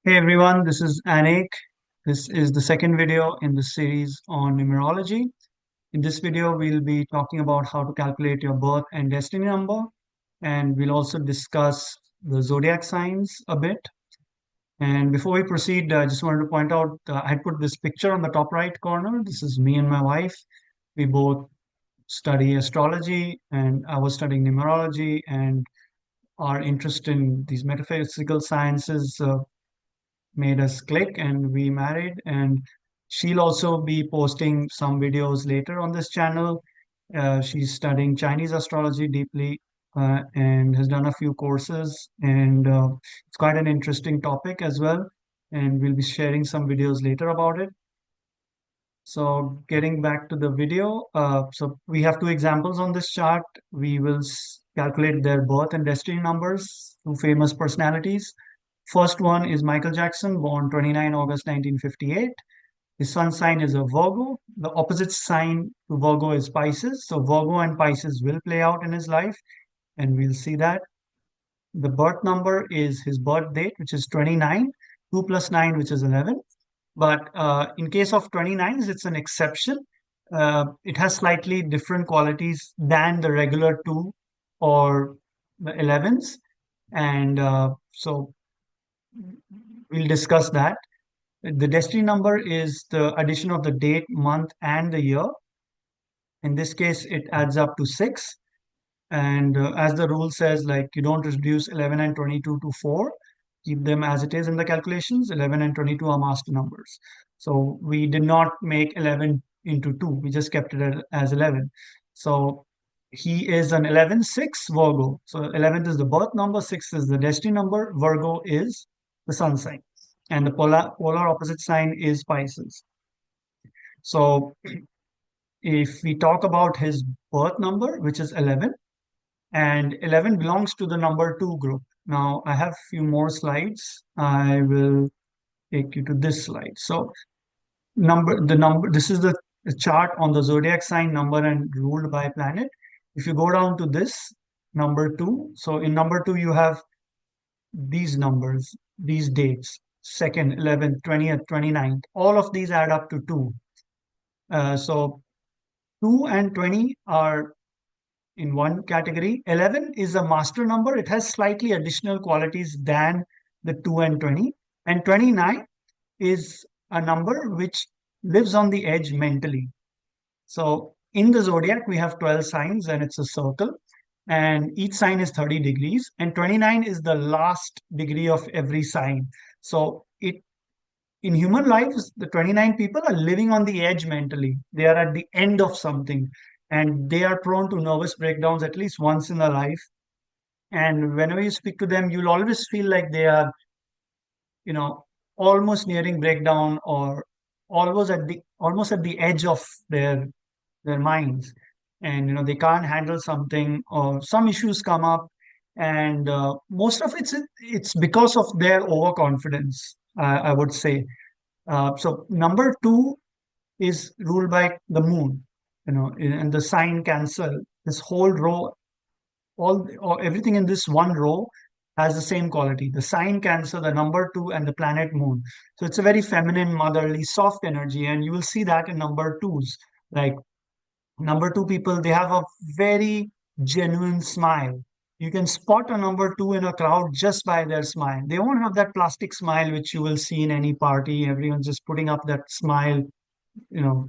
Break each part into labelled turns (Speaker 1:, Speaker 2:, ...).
Speaker 1: Hey everyone, this is Anik. This is the second video in the series on numerology. In this video, we'll be talking about how to calculate your birth and destiny number, and we'll also discuss the zodiac signs a bit. And before we proceed, I just wanted to point out I had put this picture on the top right corner. This is me and my wife. We both study astrology, and I was studying numerology, and our interest in these metaphysical sciences made us click and we married. And she'll also be posting some videos later on this channel. She's studying Chinese astrology deeply and has done a few courses, and it's quite an interesting topic as well, and we'll be sharing some videos later about it. So getting back to the video, so we have two examples on this chart. We will calculate their birth and destiny numbers, two famous personalities. First one is Michael Jackson, born 29 August 1958. His sun sign is a Virgo. The opposite sign to Virgo is Pisces. So Virgo and Pisces will play out in his life, and we'll see that. The birth number is his birth date, which is 29, 2 plus 9, which is 11. But in case of 29s, it's an exception. It has slightly different qualities than the regular 2 or the 11s. And so we'll discuss that. The destiny number is the addition of the date, month, and the year. In this case, it adds up to 6. And as the rule says, like you don't reduce 11 and 22 to 4, keep them as it is in the calculations. 11 and 22 are master numbers. So we did not make 11 into 2. We just kept it as 11. So he is an 11-6 Virgo. So 11th is the birth number, 6 is the destiny number. Virgo is the sun sign. And the polar opposite sign is Pisces. So if we talk about his birth number, which is 11, and 11 belongs to the number 2 group. Now, I have a few more slides. I will take you to this slide. So, this is the chart on the zodiac sign, number, and ruled by planet. If you go down to this number 2, so in number 2, you have these numbers, these dates, 2nd, 11th, 20th, 29th. All of these add up to 2. So 2 and 20 are in one category. 11 is a master number. It has slightly additional qualities than the 2 and 20. And 29 is a number which lives on the edge mentally. So in the zodiac, we have 12 signs and it's a circle. And each sign is 30 degrees. And 29 is the last degree of every sign. So in human lives, the 29 people are living on the edge mentally. They are at the end of something, and they are prone to nervous breakdowns at least once in their life. And whenever you speak to them, you'll always feel like they are, you know, almost nearing breakdown or almost at the edge of their minds. And they can't handle something or some issues come up, and most of it's because of their overconfidence, I would say. So number 2 is ruled by the moon, and the sign Cancer. This whole row, everything in this one row has the same quality. The sign Cancer, the number 2, and the planet Moon. So it's a very feminine, motherly, soft energy, and you will see that in number 2s. Like number 2 people, they have a very genuine smile. You can spot a number 2 in a crowd just by their smile. They won't have that plastic smile which you will see in any party. Everyone's just putting up that smile, you know,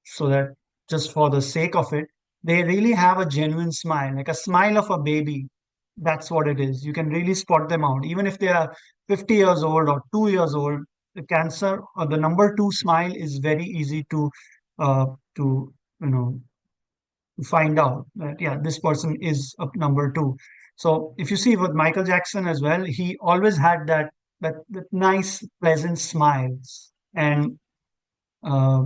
Speaker 1: so that just for the sake of it, they really have a genuine smile, like a smile of a baby. That's what it is. You can really spot them out, even if they are 50 years old or 2 years old. The Cancer or the number 2 smile is very easy to you know find out that yeah, this person is a number 2. So if you see with Michael Jackson as well, he always had that nice, pleasant smiles. And uh,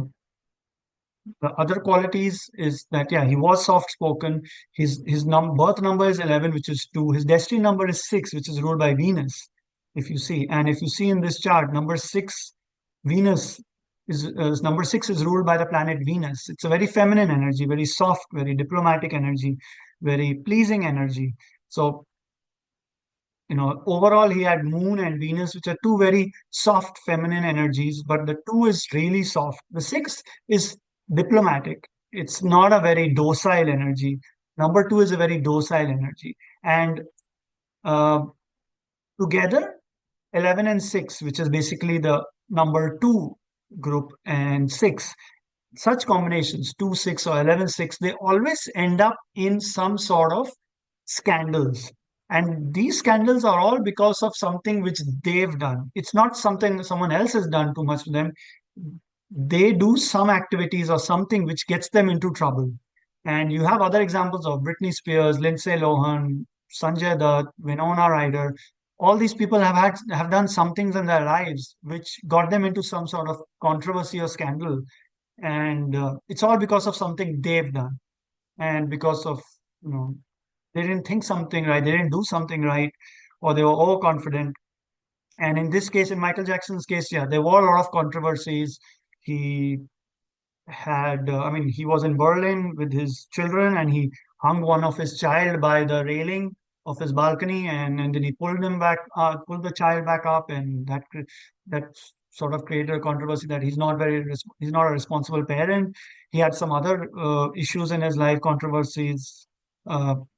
Speaker 1: the other qualities is that yeah, he was soft spoken. His birth number is 11, which is 2. His destiny number is 6, which is ruled by Venus. If you see in this chart, number 6, Venus is number 6 is ruled by the planet Venus. It's a very feminine energy, very soft, very diplomatic energy, very pleasing energy. So overall he had Moon and Venus, which are two very soft feminine energies, but the two is really soft. The six is diplomatic. It's not a very docile energy. Number two is a very docile energy. And uh, together, 11 and 6, which is basically the number two group, and 6, such combinations, 2 6 or 11 6, they always end up in some sort of scandals. And these scandals are all because of something which they've done. It's not something someone else has done too much to them. They do some activities or something which gets them into trouble. And you have other examples of Britney Spears, Lindsay Lohan, Sanjay Dutt, Winona Ryder. All these people have done some things in their lives which got them into some sort of controversy or scandal, and it's all because of something they've done, and because of, you know they didn't think something right, they didn't do something right, or they were overconfident. And in this case, in Michael Jackson's case, yeah, there were a lot of controversies. He I mean, he was in Berlin with his children, and he hung one of his child by the railing of his balcony, and then he pulled the child back up, and that sort of created a controversy that he's not a responsible parent. He had some other issues in his life, controversies,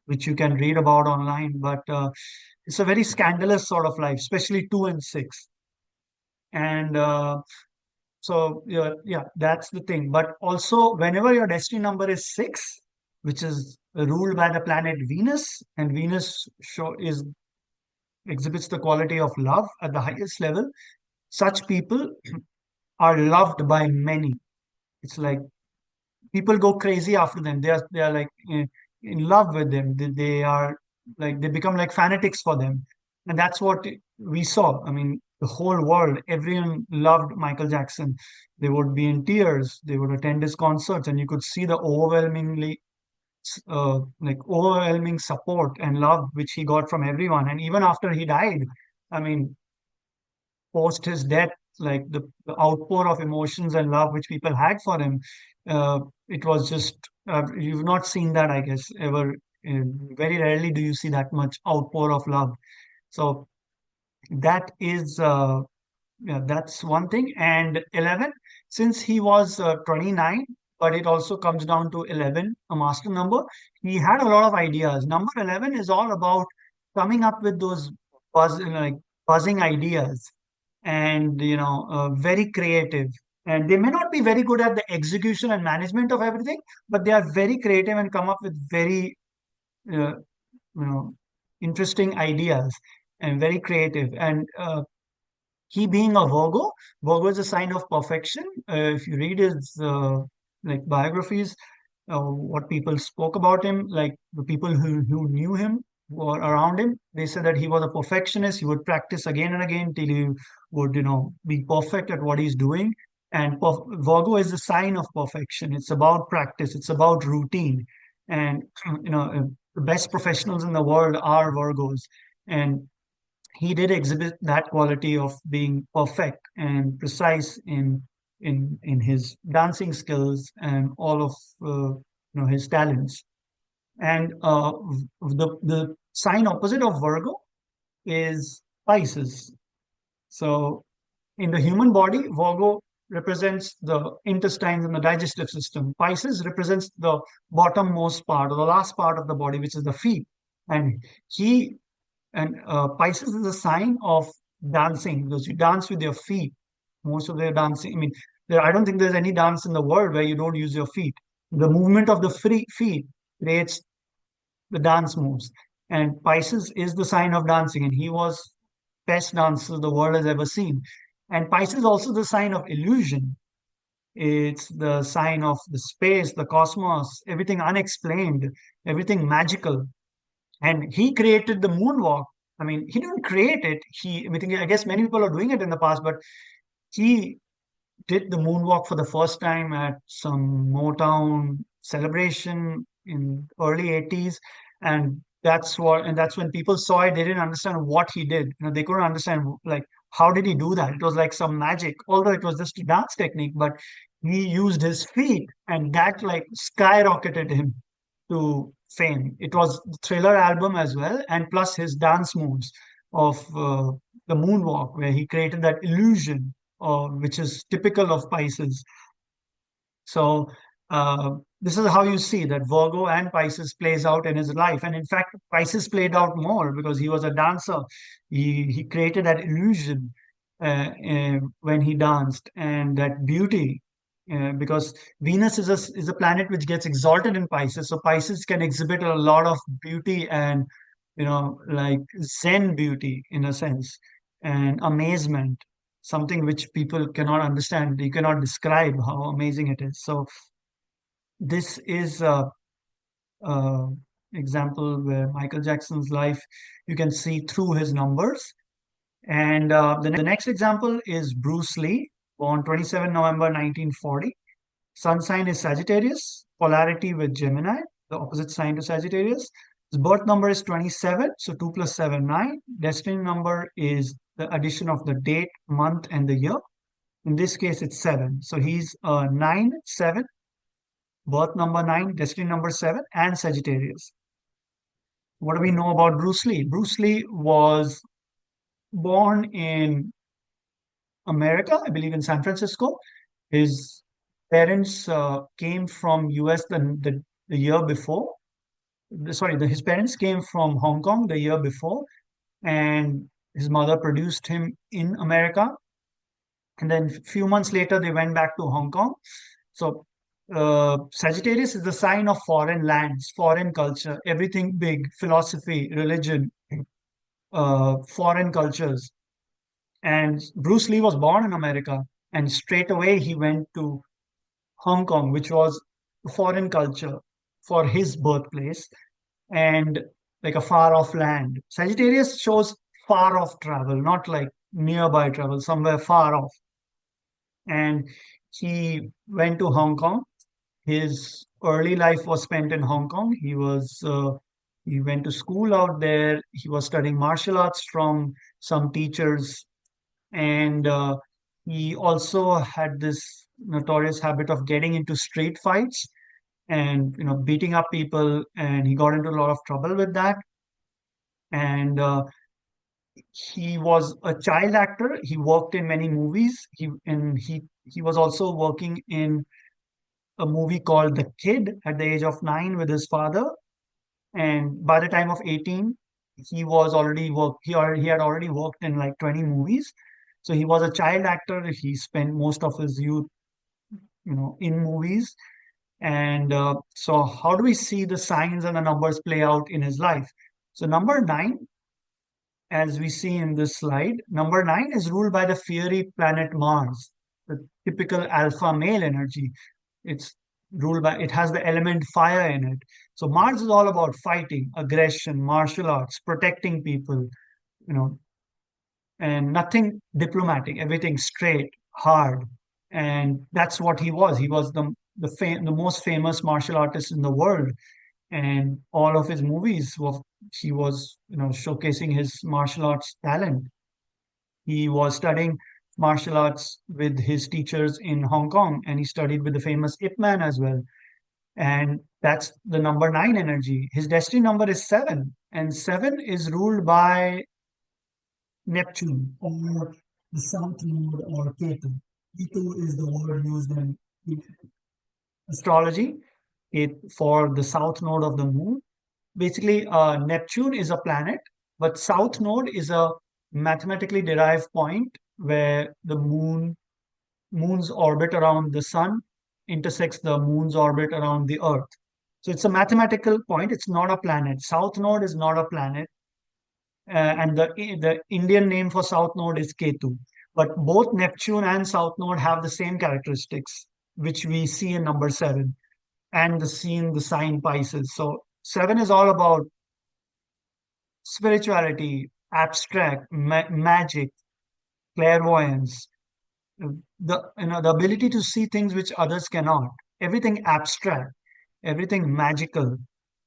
Speaker 1: which you can read about online, but it's a very scandalous sort of life, especially 2 and 6. And so yeah, that's the thing. But also, whenever your destiny number is 6, which is ruled by the planet Venus, and Venus exhibits the quality of love at the highest level, such people are loved by many. It's like people go crazy after them. They are like in love with them. They are like they become like fanatics for them, and that's what we saw. I mean, the whole world, everyone loved Michael Jackson. They would be in tears. They would attend his concerts, and you could see the overwhelming support and love which he got from everyone. And even after he died, I mean, post his death, like the outpour of emotions and love which people had for him, it was just you've not seen that, I guess, ever. Very rarely do you see that much outpour of love. So that is yeah, that's one thing. And 11, since he was 29, but it also comes down to 11, a master number, he had a lot of ideas. Number 11 is all about coming up with those like buzzing ideas, and very creative. And they may not be very good at the execution and management of everything, but they are very creative and come up with very uh, you know interesting ideas, and very creative. And he being a Virgo is a sign of perfection. If you read his like biographies, what people spoke about him, like the people who knew him or around him, they said that he was a perfectionist. He would practice again and again till he would, be perfect at what he's doing. And Virgo is a sign of perfection. It's about practice. It's about routine. And the best professionals in the world are Virgos. And he did exhibit that quality of being perfect and precise in his dancing skills and all of his talents. And the sign opposite of Virgo is Pisces. So in the human body, Virgo represents the intestines and the digestive system. Pisces represents the bottommost part or the last part of the body, which is the feet. And he Pisces is a sign of dancing, because you dance with your feet. Most of their dancing, I mean, I don't think there's any dance in the world where you don't use your feet. The movement of the free feet creates the dance moves. And Pisces is the sign of dancing, and he was best dancer the world has ever seen. And Pisces is also the sign of illusion. It's the sign of the space, the cosmos, everything unexplained, everything magical. And he created the moonwalk. I mean, he didn't create it. I guess many people are doing it in the past, but he did the moonwalk for the first time at some Motown celebration in early 80s. And that's when people saw it. They didn't understand what he did. They couldn't understand, like, how did he do that? It was like some magic, although it was just a dance technique, but he used his feet, and that like skyrocketed him to fame. It was the Thriller album as well, and plus his dance moves. of the moonwalk, where he created that illusion, which is typical of Pisces. So this is how you see that Virgo and Pisces plays out in his life. And in fact, Pisces played out more because he was a dancer. He created that illusion when he danced, and that beauty. Because Venus is a planet which gets exalted in Pisces, so Pisces can exhibit a lot of beauty and like Zen beauty in a sense, and amazement, something which people cannot understand. You cannot describe how amazing it is. So this is a example where Michael Jackson's life, you can see through his numbers. And the next example is Bruce Lee, born 27 November 1940. Sun sign is Sagittarius, polarity with Gemini, the opposite sign to Sagittarius. His birth number is 27, so 2 plus 7, 9. Destiny number is the addition of the date, month, and the year. In this case, it's 7. So he's 9, 7, birth number 9, destiny number 7, and Sagittarius. What do we know about Bruce Lee? Bruce Lee was born in America, I believe in San Francisco. His parents came from US the year before. Sorry, his parents came from Hong Kong the year before, and his mother produced him in America. And then a few months later, they went back to Hong Kong. So Sagittarius is the sign of foreign lands, foreign culture, everything big, philosophy, religion, foreign cultures. And Bruce Lee was born in America, and straight away he went to Hong Kong, which was a foreign culture for his birthplace and like a far off land. Sagittarius shows far off travel, not like nearby travel, somewhere far off. And he went to Hong Kong. His early life was spent in Hong Kong. He went to school out there. He was studying martial arts from some teachers, and he also had this notorious habit of getting into street fights and beating up people, and he got into a lot of trouble with that. And he was a child actor. He worked in many movies. He was also working in a movie called The Kid at the age of 9 with his father. And by the time of 18, he was already worked. He had already worked in like 20 movies. So he was a child actor. He spent most of his youth, in movies. And so, how do we see the signs and the numbers play out in his life? So, number 9, as we see in this slide, number 9 is ruled by the fiery planet Mars, the typical alpha male energy. It's it has the element fire in it. So, Mars is all about fighting, aggression, martial arts, protecting people, you know, and nothing diplomatic, everything straight, hard. And that's what he was. He was the most famous martial artist in the world, and all of his movies were he was showcasing his martial arts talent. He was studying martial arts with his teachers in Hong Kong, and he studied with the famous Ip Man as well. And that's the number 9 energy. His destiny number is 7, and 7 is ruled by Neptune, or the south node, or Ketu. Ketu is the word used in astrology for the south node of the moon. Basically, Neptune is a planet, but south node is a mathematically derived point where the moon's orbit around the sun intersects the moon's orbit around the earth. So it's a mathematical point. It's not a planet. South node is not a planet, and the Indian name for south node is Ketu. But both Neptune and south node have the same characteristics, which we see in number 7, and the sign Pisces. So 7 is all about spirituality, abstract, magic, clairvoyance, the ability to see things which others cannot. Everything abstract, everything magical,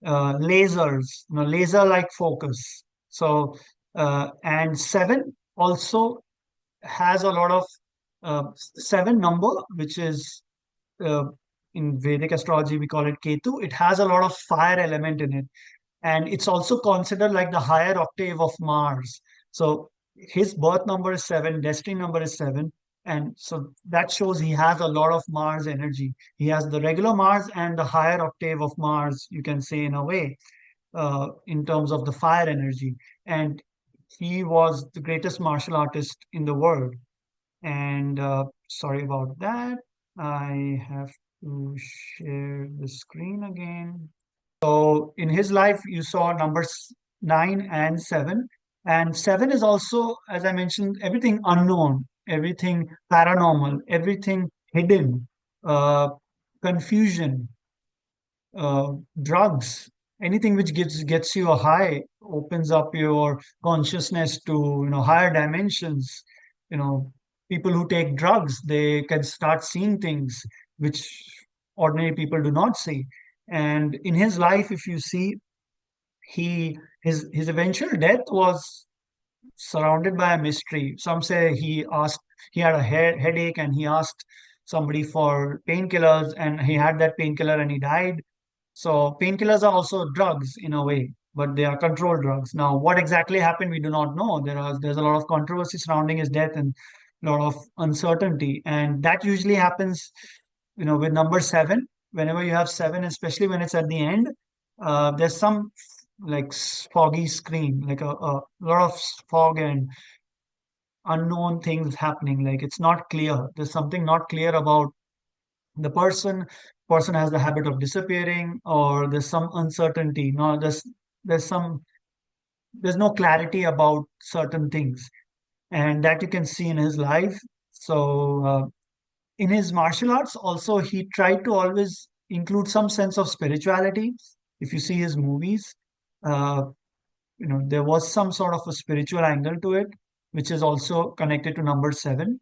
Speaker 1: lasers, laser-like focus. So and 7 also has a lot of 7 number, which is uh, in Vedic astrology we call it Ketu. It has a lot of fire element in it, and it's also considered like the higher octave of Mars. So his birth number is seven, destiny number is seven. And so that shows he has a lot of Mars energy. He has the regular Mars and the higher octave of Mars, you can say, in a way, in terms of the fire energy. And he was the greatest martial artist in the world. And sorry about that. I have to share the screen again. So in his life, you saw numbers nine and seven. And seven is also, as I mentioned, everything unknown, everything paranormal, everything hidden, uh, confusion, uh, drugs, anything which gets you a high, opens up your consciousness to higher dimensions. You know, people who take drugs, they can start seeing things which ordinary people do not see. And in his life, if you see, his eventual death was surrounded by a mystery. Some say he had a headache and he asked somebody for painkillers and he had that painkiller and he died. So painkillers are also drugs in a way, but they are controlled drugs. Now, what exactly happened, we do not know. There's a lot of controversy surrounding his death and a lot of uncertainty, and that usually happens, with number seven. Whenever you have seven, especially when it's at the end, there's some like foggy screen, like a lot of fog and unknown things happening. Like it's not clear. There's something not clear about the person has the habit of disappearing, or there's some uncertainty. No, there's some there's no clarity about certain things, and that you can see in his life. So in his martial arts also, he tried to always include some sense of spirituality. If you see his movies, uh, there was some sort of a spiritual angle to it, which is also connected to number seven.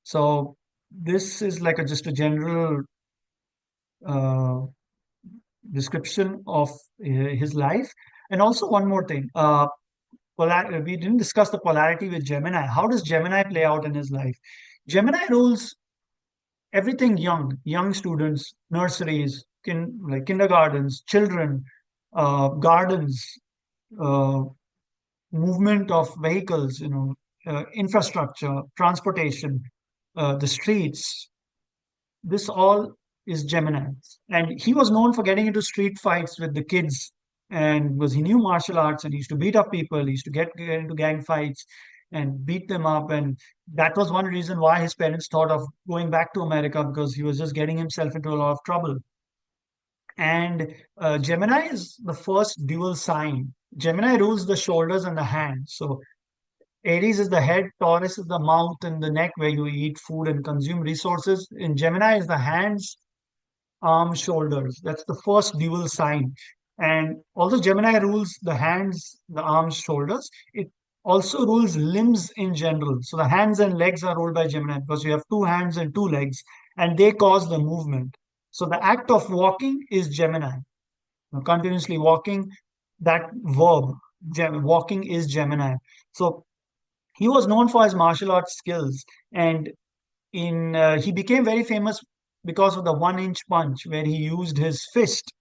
Speaker 1: So this is like just a general uh, description of his life. And also one more thing, we didn't discuss the polarity with Gemini. How does Gemini play out in his life? Gemini rules everything young students, nurseries, like kindergartens, children, gardens, uh, movement of vehicles, infrastructure, transportation, the streets. This all is Gemini. And he was known for getting into street fights with the kids, and he knew martial arts and he used to beat up people, he used to get into gang fights and beat them up. And that was one reason why his parents thought of going back to America, because he was just getting himself into a lot of trouble. And Gemini is the first dual sign. Gemini rules the shoulders and the hands. So Aries is the head, Taurus is the mouth and the neck where you eat food and consume resources. In Gemini is the hands, arms, shoulders. That's the first dual sign. And although Gemini rules the hands, the arms, shoulders, it also rules limbs in general. So the hands and legs are ruled by Gemini because you have two hands and two legs, and they cause the movement. So the act of walking is Gemini. Continuously walking, that verb, walking is Gemini. So he was known for his martial arts skills, and in he became very famous because of the 1 inch punch, where he used his fist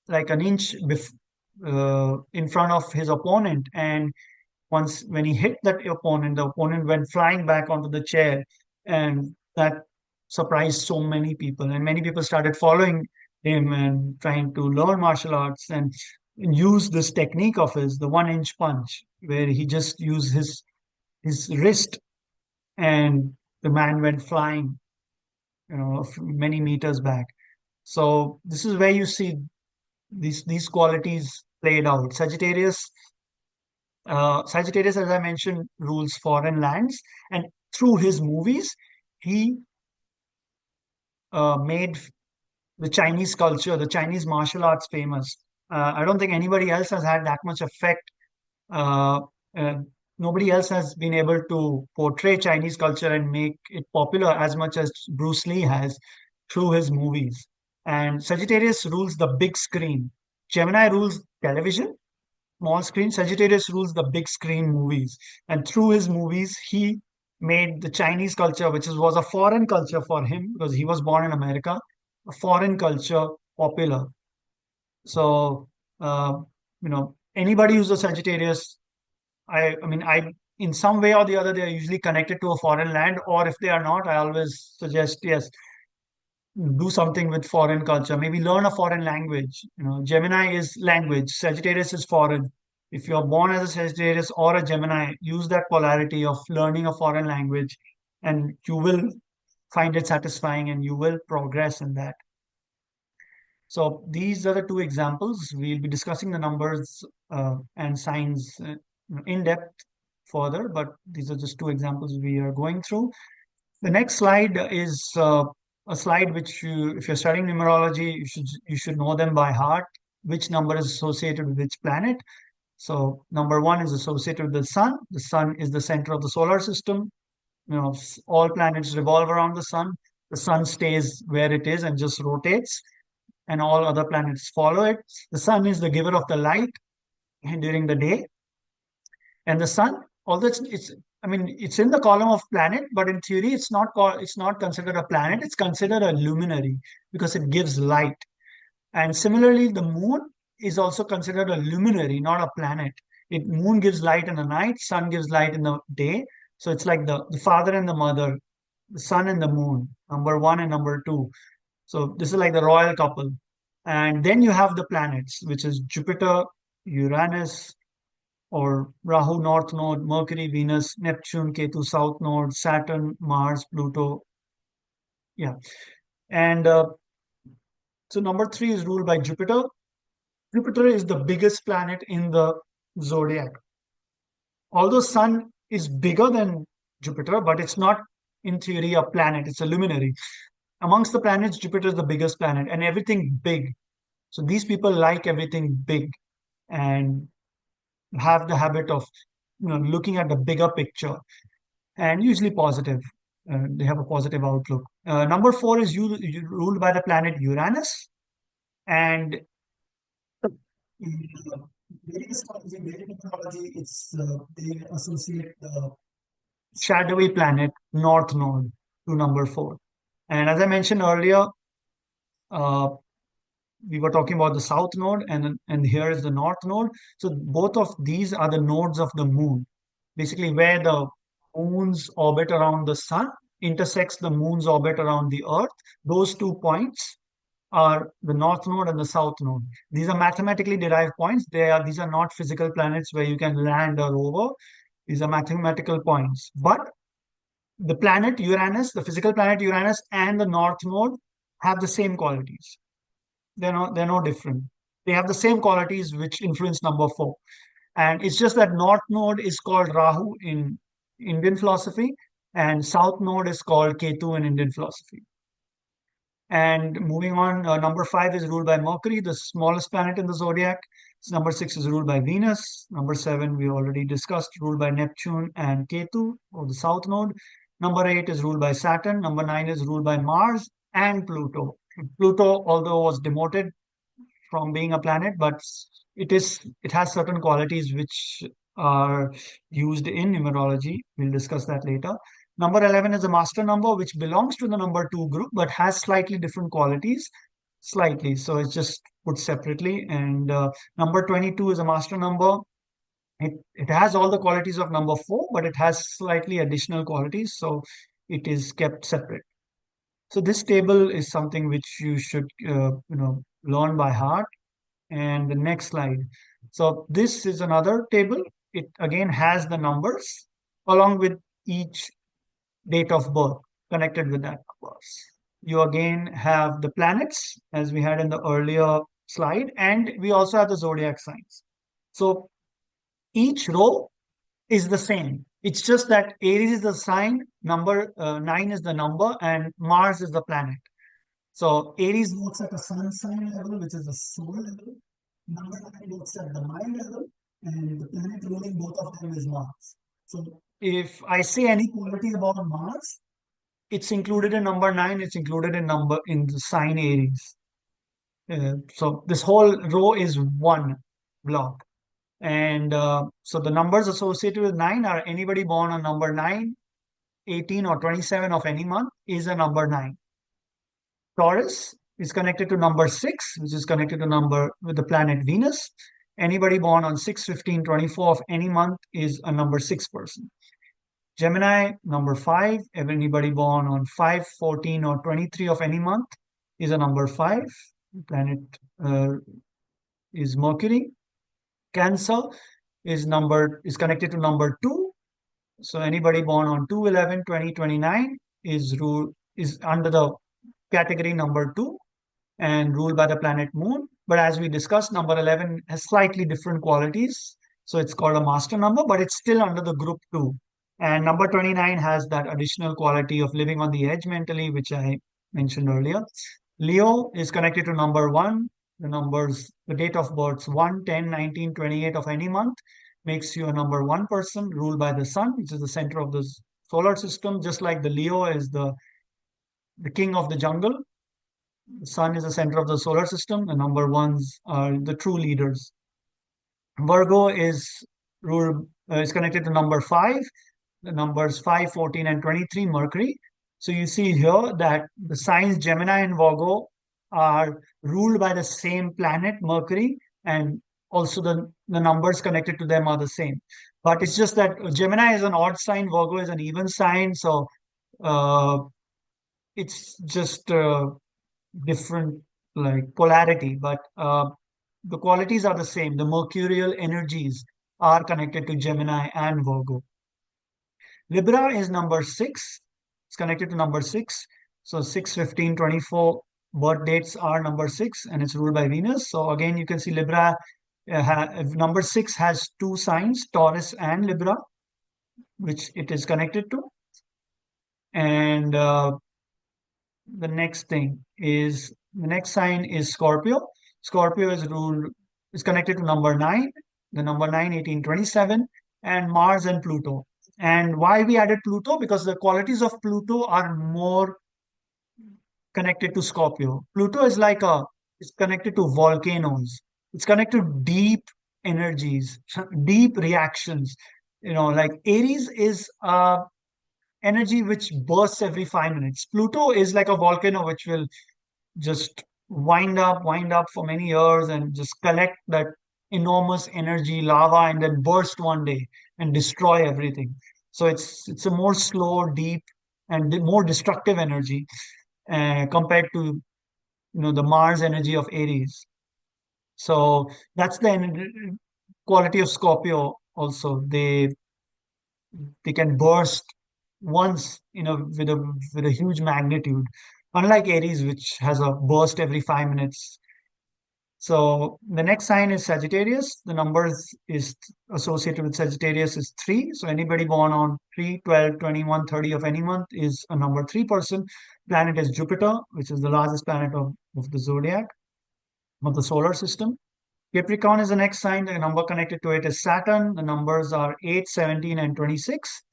Speaker 1: like an inch in front of his opponent. And once when he hit that opponent, the opponent went flying back onto the chair, and that surprised so many people. And many people started following him and trying to learn martial arts and use this technique of his, the 1 inch punch, where he just used his wrist, and the man went flying, many meters back. So this is where you see these qualities played out. Sagittarius, as I mentioned, rules foreign lands, and through his movies, he made the Chinese culture, the Chinese martial arts famous. I don't think anybody else has had that much effect. Uh, uh, Nobody else has been able to portray Chinese culture and make it popular as much as Bruce Lee has through his movies. And Sagittarius rules the big screen. Gemini rules television, small screen. Sagittarius rules the big screen movies. And through his movies, he made the Chinese culture, was a foreign culture for him because he was born in America, a foreign culture popular. So, anybody who's a Sagittarius I in some way or the other, they are usually connected to a foreign land, or if they are not, I always suggest, yes, do something with foreign culture. Maybe learn a foreign language. Gemini is language, Sagittarius is foreign. If you're born as a Sagittarius or a Gemini, use that polarity of learning a foreign language, and you will find it satisfying and you will progress in that. So these are the two examples. We'll be discussing the numbers and signs in depth further, but these are just two examples we are going through. The next slide is a slide which if you're studying numerology, you should know them by heart. Which number is associated with which planet? So number one is associated with the sun. The sun is the center of the solar system. All planets revolve around the sun. The sun stays where it is and just rotates, and all other planets follow it. The sun is the giver of the light during the day, and the sun, although it's in the column of planet, but in theory it's not considered a planet. It's considered a luminary because it gives light. And similarly, the moon is also considered a luminary, not a planet. Moon gives light in the night, sun gives light in the day. So it's like the father and the mother, the sun and the moon, number one and number two. So this is like the royal couple. And then you have the planets, which is Jupiter, Uranus, or Rahu, North Node, Mercury, Venus, Neptune, Ketu, South Node, Saturn, Mars, Pluto. Yeah. And so number three is ruled by Jupiter. Jupiter is the biggest planet in the zodiac. Although Sun is bigger than Jupiter, but it's not in theory a planet, it's a luminary. Amongst the planets, Jupiter is the biggest planet and everything big. So these people like everything big and have the habit of looking at the bigger picture, and usually positive. They have a positive outlook. Number four is ruled by the planet Uranus, and in Vedic astrology, Vedic mythology, they associate the shadowy planet North Node to number four. And as I mentioned earlier, uh, we were talking about the South Node, and here is the North Node. So both of these are the nodes of the moon, basically where the moon's orbit around the sun intersects the moon's orbit around the earth. Those 2 points are the north node and the south node. These are mathematically derived points. These are not physical planets where you can land a rover. These are mathematical points. But the planet Uranus, the physical planet Uranus, and the north node have the same qualities. They're no different. They have the same qualities which influence number four. And it's just that North Node is called Rahu in Indian philosophy, and South Node is called Ketu in Indian philosophy. And moving on, number five is ruled by Mercury, the smallest planet in the zodiac. Number six is ruled by Venus. Number seven, we already discussed, ruled by Neptune and Ketu, or the South Node. Number eight is ruled by Saturn. Number nine is ruled by Mars and Pluto. Pluto, although was demoted from being a planet, but it has certain qualities which are used in numerology. We'll discuss that later. Number 11 is a master number, which belongs to the number two group, but has slightly different qualities. Slightly, so it's just put separately. And number 22 is a master number. It has all the qualities of number four, but it has slightly additional qualities, so it is kept separate. So this table is something which you should learn by heart. And the next slide. So this is another table. It again has the numbers along with each date of birth connected with that numbers. You again have the planets as we had in the earlier slide, and we also have the zodiac signs. So each row is the same. It's just that Aries is the sign, number nine is the number, and Mars is the planet. So Aries works at the sun sign level, which is the soul level. Number nine works at the mind level, and the planet ruling both of them is Mars. So if I say any quality about Mars, it's included in number nine. It's included in the sign Aries. So this whole row is one block, and so the numbers associated with nine are anybody born on number 9, 18, or 27 of any month is a number nine. Taurus is connected to number six, which is connected to number with the planet Venus. Anybody born on 6, 15, 24 of any month is a number 6 person. Gemini, number 5. Anybody born on 5, 14, or 23 of any month is a number 5. Planet uh, is Mercury. Cancer is connected to number 2. So anybody born on 2, 11, 20, 29 is under the category number 2 and ruled by the planet Moon. But as we discussed, number 11 has slightly different qualities. So it's called a master number, but it's still under the group 2. And number 29 has that additional quality of living on the edge mentally, which I mentioned earlier. Leo is connected to number 1. The date of births 1, 10, 19, 28 of any month makes you a number 1 person ruled by the sun, which is the center of the solar system. Just like the Leo is the king of the jungle, the sun is the center of the solar system. The number ones are the true leaders. Virgo is connected to number 5. The numbers 5, 14, and 23, Mercury. So you see here that the signs Gemini and Virgo are ruled by the same planet, Mercury, and also the numbers connected to them are the same. But it's just that Gemini is an odd sign, Virgo is an even sign. So uh, it's just different like polarity, but the qualities are the same. The mercurial energies are connected to Gemini and Virgo. Libra is number 6. It's connected to number 6. So 6, 15, 24 birth dates are number 6 and it's ruled by Venus. So again, you can see Libra, number 6 has two signs, Taurus and Libra, which it is connected to. And the next sign is Scorpio. Scorpio is connected to number 9, the number 9, 18, 27, and Mars and Pluto. And why we added Pluto? Because the qualities of Pluto are more connected to Scorpio. Pluto is connected to volcanoes. It's connected to deep energies, deep reactions. Like Aries is energy which bursts every 5 minutes. Pluto is like a volcano which will just wind up for many years and just collect that enormous energy, lava, and then burst one day and destroy everything. So it's a more slow, deep, and more destructive energy compared to the Mars energy of Aries. So that's the quality of Scorpio. Also, they can burst once with a huge magnitude, unlike Aries, which has a burst every 5 minutes. So the next sign is Sagittarius. The numbers is associated with Sagittarius is 3. So anybody born on 3, 12, 21, 30 of any month is a number 3 person. Planet is Jupiter, which is the largest planet of the zodiac, of the solar system. Capricorn is the next sign. The number connected to it is Saturn. The numbers are 8, 17, and 26.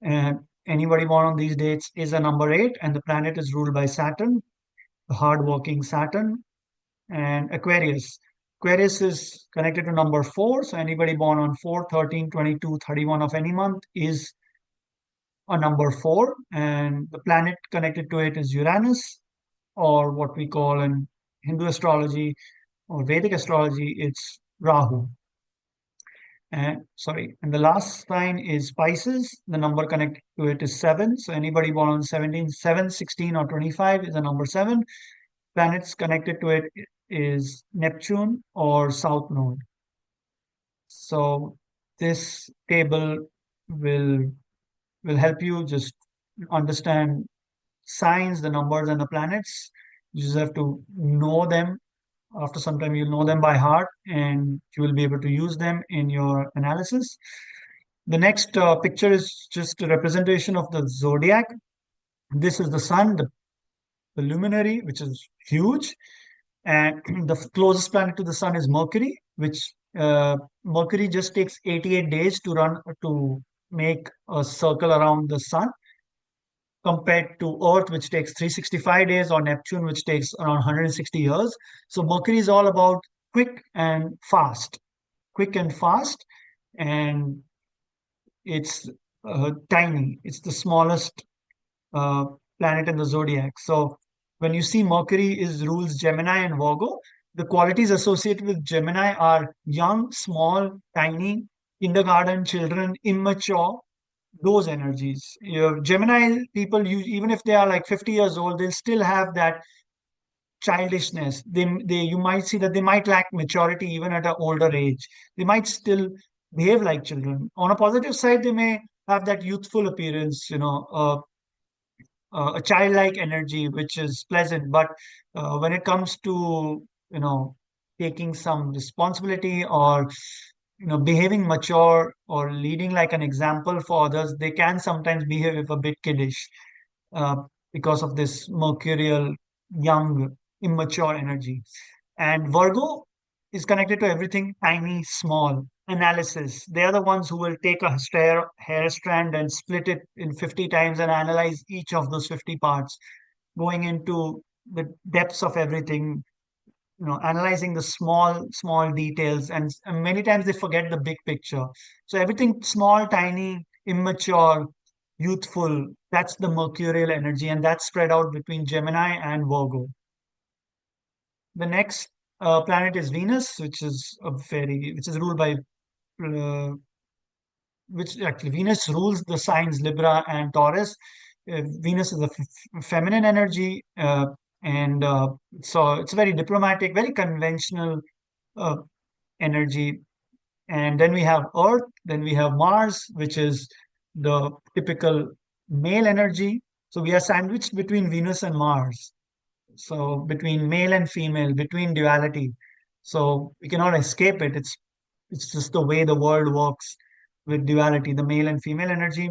Speaker 1: And anybody born on these dates is a number 8, and the planet is ruled by Saturn, the hardworking Saturn. And Aquarius. Aquarius is connected to number 4. So anybody born on 4, 13, 22, 31 of any month is a number 4. And the planet connected to it is Uranus, or what we call in Hindu astrology or Vedic astrology, it's Rahu. And the last sign is Pisces. The number connected to it is 7. So anybody born on 17, 7, 16, or 25 is a number 7. Planets connected to it is Neptune or South Node. So this table will help you just understand signs, the numbers, and the planets. You just have to know them. After some time, you'll know them by heart, and you will be able to use them in your analysis. The next picture is just a representation of the zodiac. This is the sun, the luminary, which is huge. And the closest planet to the sun is Mercury, which Mercury just takes 88 days to make a circle around the sun, compared to Earth, which takes 365 days, or Neptune, which takes around 160 years. So Mercury is all about quick and fast, quick and fast, and it's tiny. It's the smallest uh, planet in the zodiac. So when you see Mercury is rules Gemini and Virgo, The qualities associated with Gemini are young, small, tiny, kindergarten children, immature, those energies. Gemini people, even if they are like 50 years old, they'll still have that childishness. You might see that they might lack maturity even at an older age. They might still behave like children. On a positive side, they may have that youthful appearance, a childlike energy, which is pleasant. But when it comes to, you know, taking some responsibility or, behaving mature or leading like an example for others, they can sometimes behave a bit kiddish uh, because of this mercurial, young, immature energy. And Virgo is connected to everything tiny, small, analysis. They are the ones who will take a hair strand and split it in 50 times and analyze each of those 50 parts, going into the depths of everything, analyzing the small details. And many times they forget the big picture. So everything small, tiny, immature, youthful, that's the mercurial energy, and that's spread out between Gemini and Virgo. The next planet is Venus, which is ruled by uh, which actually Venus rules the signs Libra and Taurus. Venus is a feminine energy, and so it's very diplomatic, very conventional uh, energy. And then we have Earth, then we have Mars, which is the typical male energy. So we are sandwiched between Venus and Mars. So between male and female, between duality. So we cannot escape it. It's just the way the world works with duality, the male and female energy.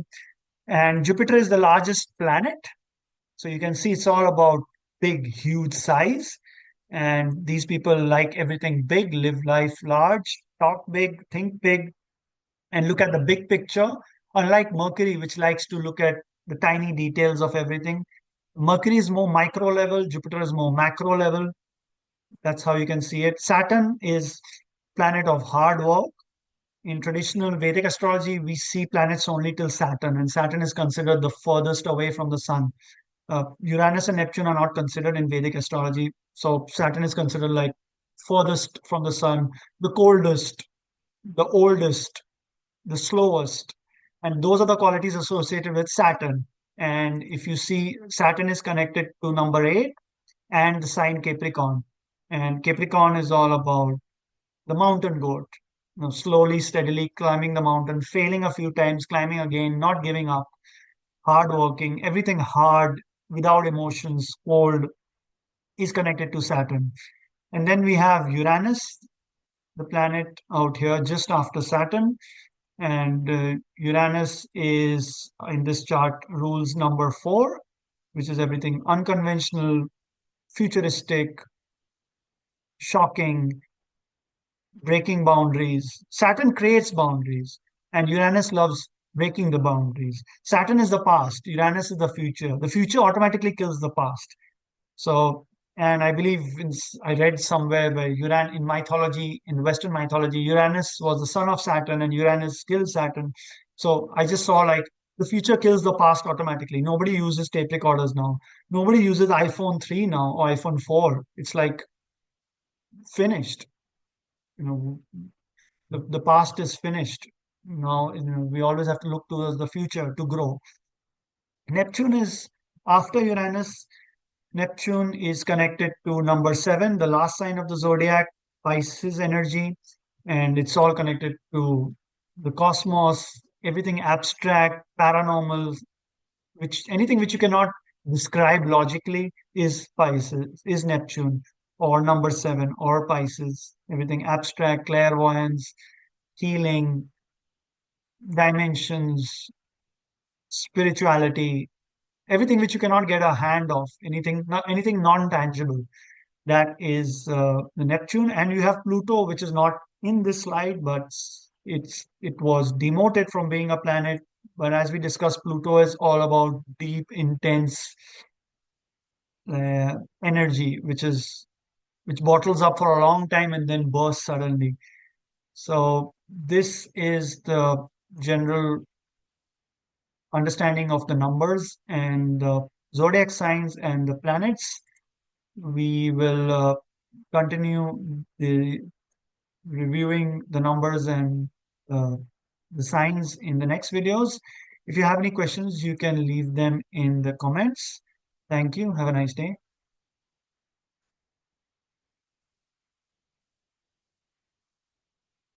Speaker 1: And Jupiter is the largest planet. So you can see it's all about big, huge size. And these people like everything big, live life large, talk big, think big, and look at the big picture. Unlike Mercury, which likes to look at the tiny details of everything, Mercury is more micro level, Jupiter is more macro level. That's how you can see it. Saturn is planet of hard work. In traditional Vedic astrology, we see planets only till Saturn, and Saturn is considered the furthest away from the sun. Uranus and Neptune are not considered in Vedic astrology, so Saturn is considered like furthest from the sun, the coldest, the oldest, the slowest, and those are the qualities associated with Saturn. And if you see, Saturn is connected to number 8 and the sign Capricorn. And Capricorn is all about the mountain goat, slowly, steadily climbing the mountain, failing a few times, climbing again, not giving up, hard working, everything hard, without emotions, cold, is connected to Saturn. And then we have Uranus, the planet out here just after Saturn. And Uranus is in this chart rules number 4, which is everything unconventional, futuristic, shocking, breaking boundaries. Saturn creates boundaries, and Uranus loves breaking the boundaries. Saturn is the past, Uranus is the future. The future automatically kills the past. So, and I believe I read somewhere where in mythology, in Western mythology, Uranus was the son of Saturn, and Uranus killed Saturn. So I just saw like the future kills the past automatically. Nobody uses tape recorders now. Nobody uses iPhone 3 now or iPhone 4. It's like finished. You know, the past is finished. Now, we always have to look towards the future to grow. Neptune is after Uranus. Neptune is connected to number 7, the last sign of the zodiac, Pisces energy, and it's all connected to the cosmos, everything abstract, paranormal, which anything which you cannot describe logically is Pisces, is Neptune, or number 7, or Pisces. Everything abstract, clairvoyance, healing, dimensions, spirituality, everything which you cannot get a hand of, anything non-tangible. That is the Neptune. And you have Pluto, which is not in this slide, but it was demoted from being a planet. But as we discussed, Pluto is all about deep, intense uh, energy, which bottles up for a long time and then bursts suddenly. So this is the general understanding of the numbers and the zodiac signs and the planets. We will continue reviewing the numbers and uh, the signs in the next videos. If you have any questions, you can leave them in the comments. Thank you. Have a nice day.